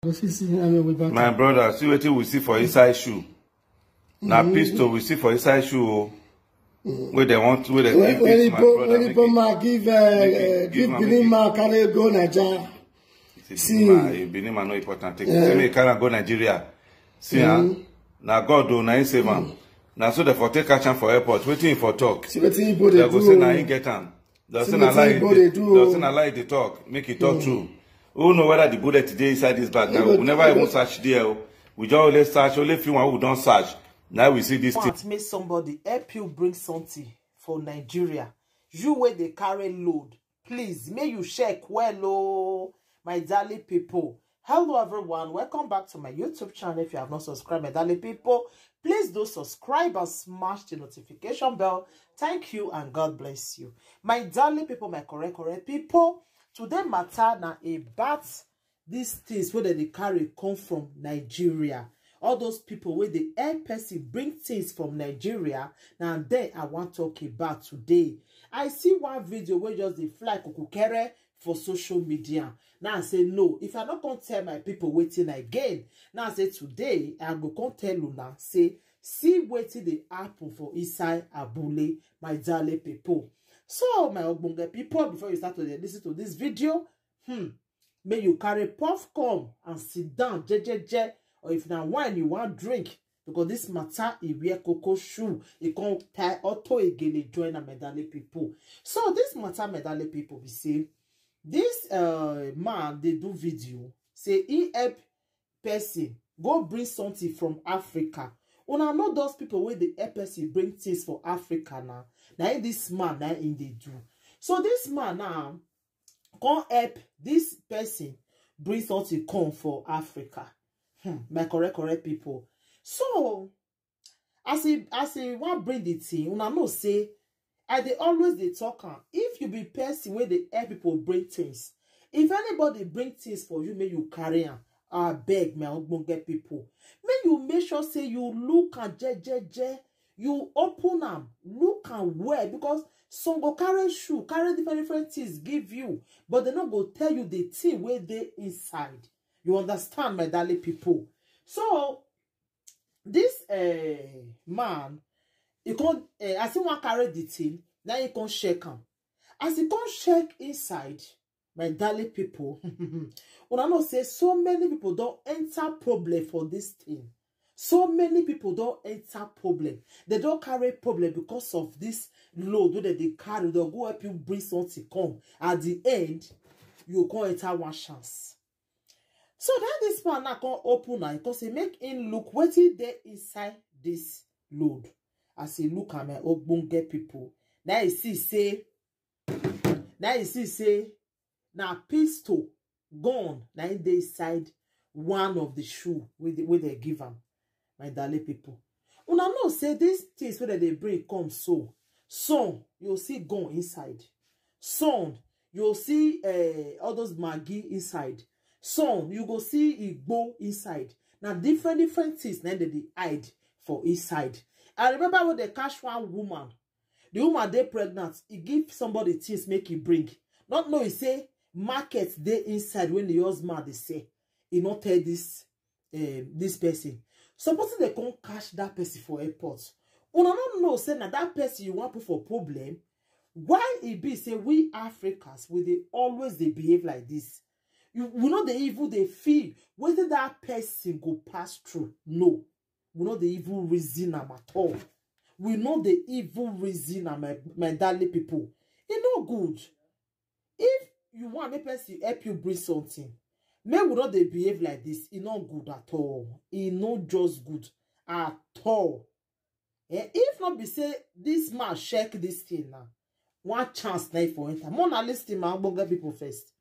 My brother, see what we see for inside shoe. Now pistol we see for inside shoe. Where they want, where they give this, my brother. When give Benin man carry go Nigeria. See, Benin man no important. Let me carry go Nigeria. See, now God do now save him. Now so they for take action for airport. Waiting for talk. See what he they go say now he get him. They say now lie the talk. Make it talk true. Who know whether the bullet today inside this bag? Now we never even search there. We just only search. Only few one who don't search. Now we see this thing. Make somebody help you bring something for Nigeria. You where they carry load. Please, may you check well, oh, my darling people. Hello everyone, welcome back to my YouTube channel. If you have not subscribed, my darling people, please do subscribe and smash the notification bell. Thank you and God bless you. My darling people, my correct people, today matter now about these things where they carry come from Nigeria. All those people where the air person bring things from Nigeria. Now then I want to talk about today. I see one video where just they fly kukukere for social media. Now I say no. If I not gonna tell my people waiting again. Now I say today I go come tell you now. Say see waiting the happen for inside Abule, my darling people. So my ogbonge people, before you start to listen to this video, may you carry popcorn and sit down, je. Or if now wine you want drink, because this matter he wear cocoa shoe, he can't tie auto again join a medali people. So this matter medali people we say this man they do video say he help person go bring something from Africa. Una know those people where the help person bring things for Africa now. Now this man now in they do. So this man now can't help this person bring something come for Africa. My correct people. So as he want bring the thing, una know say they always they talk. If you be person where they help people bring things, if anybody bring things for you, may you carry them. I beg my ogbonge people. May you make sure say you look and je. You open them, look and wear, because some go carry shoe, carry different things give you, but they not go tell you the thing where they inside. You understand, my darling people? So, this man, he can't, as he want carry the thing, now he can't shake him. As he can't shake inside, my darling people, when know say so many people don't enter problem for this thing. So many people don't enter problem. They don't carry problem because of this load that they carry. They'll go help you bring something come. At the end, you can't enter one chance. So then this man now can open now because he make him look what is there inside this load. As he look at my ogbonge people. Now you see say now pistol gone now in the inside one of the shoe with they give him. My darling people. Una know say these things where they bring come so. Some you'll see gone inside. Some you'll see all those Maggi inside. Some you go see Igbo inside. Now different things now they hide for inside. I remember when they catch one woman. The woman they pregnant. He give somebody things make he bring. Not know he say market they inside when the husband they say. He not tell this this person. Supposing they can't catch that person for airport. Una not know say now that person you want put for problem. Why it be say we Africans will they always they behave like this? We know the evil they feel. Whether that person go pass through. No. We know the evil reason at all. We know the evil reason my darling people. It's not good. If you want a person help you bring something, may we not they behave like this. It's not good at all. It's not just good at all. And if not be say this man check this thing now. One chance now for enter. More na listen my bonga people first.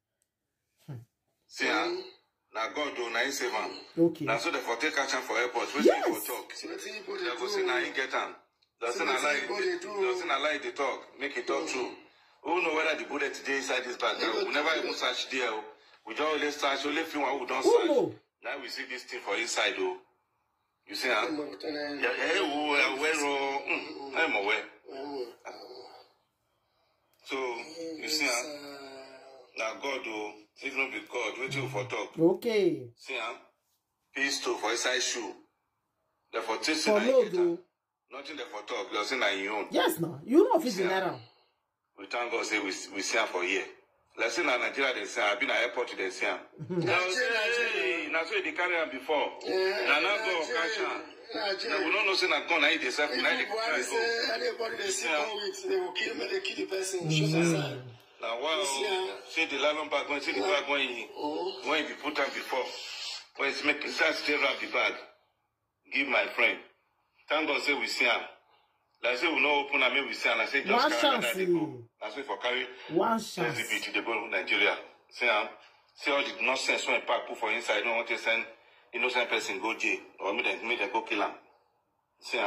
See, now God do now save him. Okay. Now so they for take action for airport. Wait for talk. They go say now he get him. Doesn't allow the talk. Make it talk true. Who know whether the bullet today inside this bag? We never even search there. We just only search. Only few one who don't search. Now we see this thing for inside. Oh, you see, I'm aware. So you see, now God do. If not be God, wait till for talk. Okay. See, pistol for inside shoe. Therefore, for load, nothing there for talk. You're saying that you own. Yes, no. You know if it's in there. We thank God say we see him for here. Let's say in Nigeria they say I've been at airport they see him. Now so they carry him before. Now go cash him. We don't know say na gun I dey self na dey carry. Anybody they see come with, they will kill me. They kill the person. Now wow, say the lalon bag when say the bag when you put am before. When it's make start still wrap the bag. Give my friend. Thank God say we see him. Like say we no open and maybe we see and I say just carry that they go. That's why for carry one chance. LGBT they go to Nigeria. See all the nonsense when pack put for inside. No want to send innocent person go jail or make them go kill him. See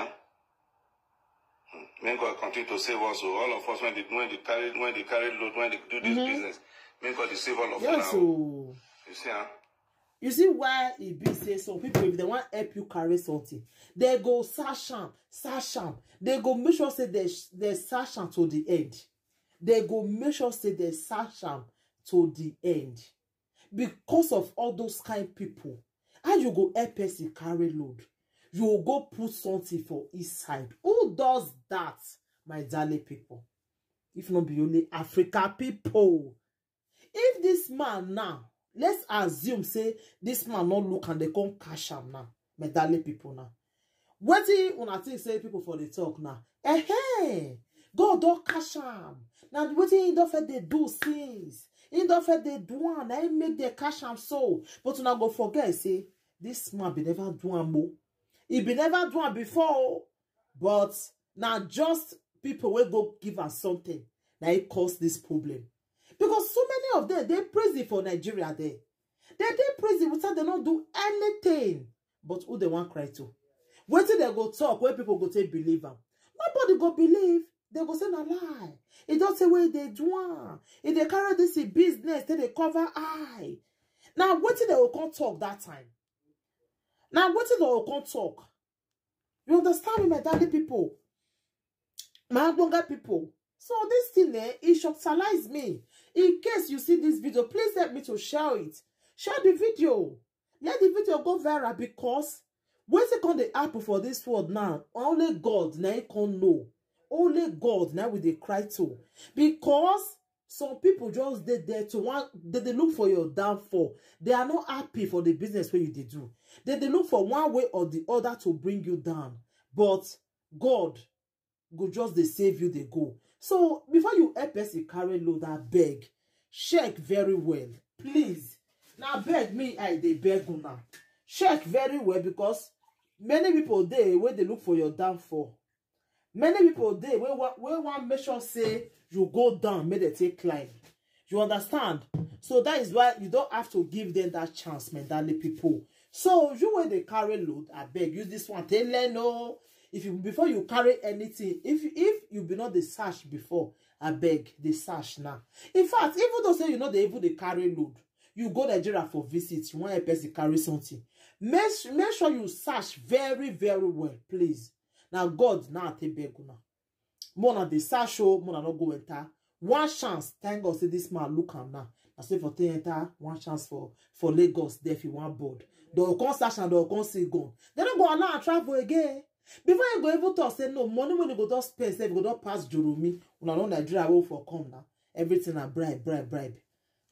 may God continue to save us. So all of us when they carry load, when they do this business, may God save all of us now. You see You see why it be say some people, if they want to help you carry something, they go search them. They go make sure say they search them to the end. They go make sure say they search them to the end. Because of all those kind of people, how you go help person carry load? You will go put something for his side. Who does that, my darling people? If not be only Africa people. If this man now, let's assume, say, this man not look and they can't cash him now. My darling people now. What when I think say people for the talk now? God don't cash him. Now, what he don't fit they do things. He don't fit they do one. I make the cash him so. But when I go forget, say, this man be never do one more. He be never do one before. But now just people will go give us something. Now it cause this problem. Because so many of them, they praise it for Nigeria there. They praise it without they not do anything. But who they want cry to? Wait till they go talk, where people go take believe them. Nobody go believe. They go say no lie. It don't say where they do. If they carry this in business, then they cover eye. Now wait till they will come talk that time. Now wait till they will come talk. You understand me, my daddy people? My younger people. So this thing there, it shockalize me. In case you see this video, please help me to share it. Share the video. Let the video go viral because what's it called the apple for this world now? Only God now can know. Only God now will they cry to. Because some people just did there to want they look for your downfall. They are not happy for the business where you they do. They look for one way or the other to bring you down. But God go just they save you, they go. So before you help us carry load, I beg, check very well, please. Now beg me, they beg you now. Check very well because many people there where they look for your downfall. Many people there where one measure say you go down, may they take climb. You understand? So that is why you don't have to give them that chance, my darling people. So you when they carry load, I beg use this one. Tell them no. If you before you carry anything, if you be not the search before, I beg the search now. In fact, even though say you know they even they carry load, you go Nigeria for visit, you want a person carry something. Make sure you search very, very well, please. Now God now take beg now. More than the search show, more than not go enter. One chance, thank God say this man look am now. I say for enter one chance for Lagos there if you want board. They'll come search and they'll come see gone. They don't go allow and travel again. Before you go able to say no money when you go to spend, say you go to pass Joromi. When I know Nigeria will for come now. Everything a bribe.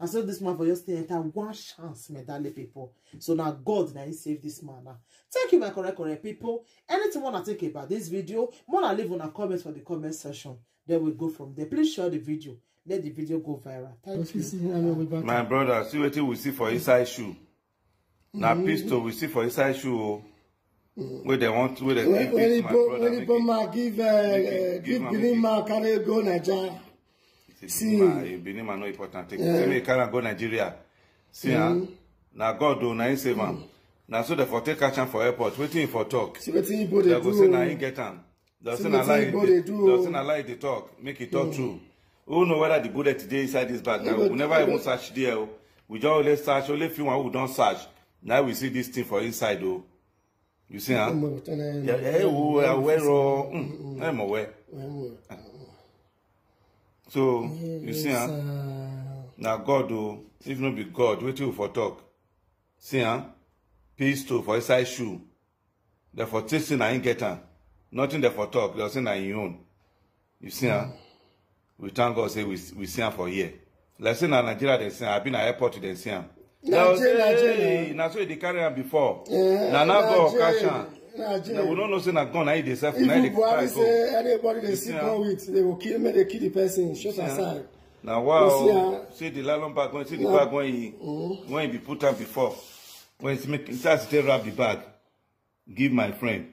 And so this man for just stay enter one chance, my darling people. So now God now he save this man now. Thank you, my correct people. Anything wanna think about this video, wanna leave on a comment for the comment section. Then we'll go from there. Please share the video. Let the video go viral. Thank you. My brother, see what we see for inside shoe. Now pistol we see for inside shoe. Where they want to, where they give my brother. Give Binima carry go Nigeria. See, Binima no important. Tell me, can go Nigeria? See, now God do now save him. Now so they for take action for airport. Waiting for talk. See what he they go say now he get him. Doesn't allow the talk. Make it talk true. Who know whether the bullet today inside this bag? Now we never even search there. We just only search. Only few one who don't search. Now we see this thing for inside though. You see, huh? So, you see, huh? Now God, If no be God, wait till for talk. See, pistol for inside shoe. Therefore, tasting I ain't get her. Nothing therefore talk. They'll say na in own. You see, we thank God say we see her for here. Like say na Nigeria they see. I've been at airport they see her. Nigeria. Na so they carry her before. Na now go catch her. We don't know say na gun. I dey self. If Buhari say anybody they see gun with, they will kill me. They kill the person. Shoot aside. Now wow. See the nylon bag. When see the bag when he be put up before. When he make starts to wrap the bag. Give my friend.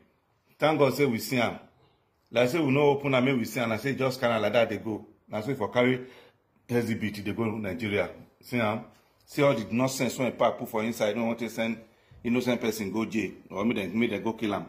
Thank God say we see him. Like say we no open and we see him. I say just kind of like that they go. Now say for carry LGBT they go to Nigeria. See him. See all the nonsense when pack put for inside. Don't want to send innocent person go jail or me they go kill him.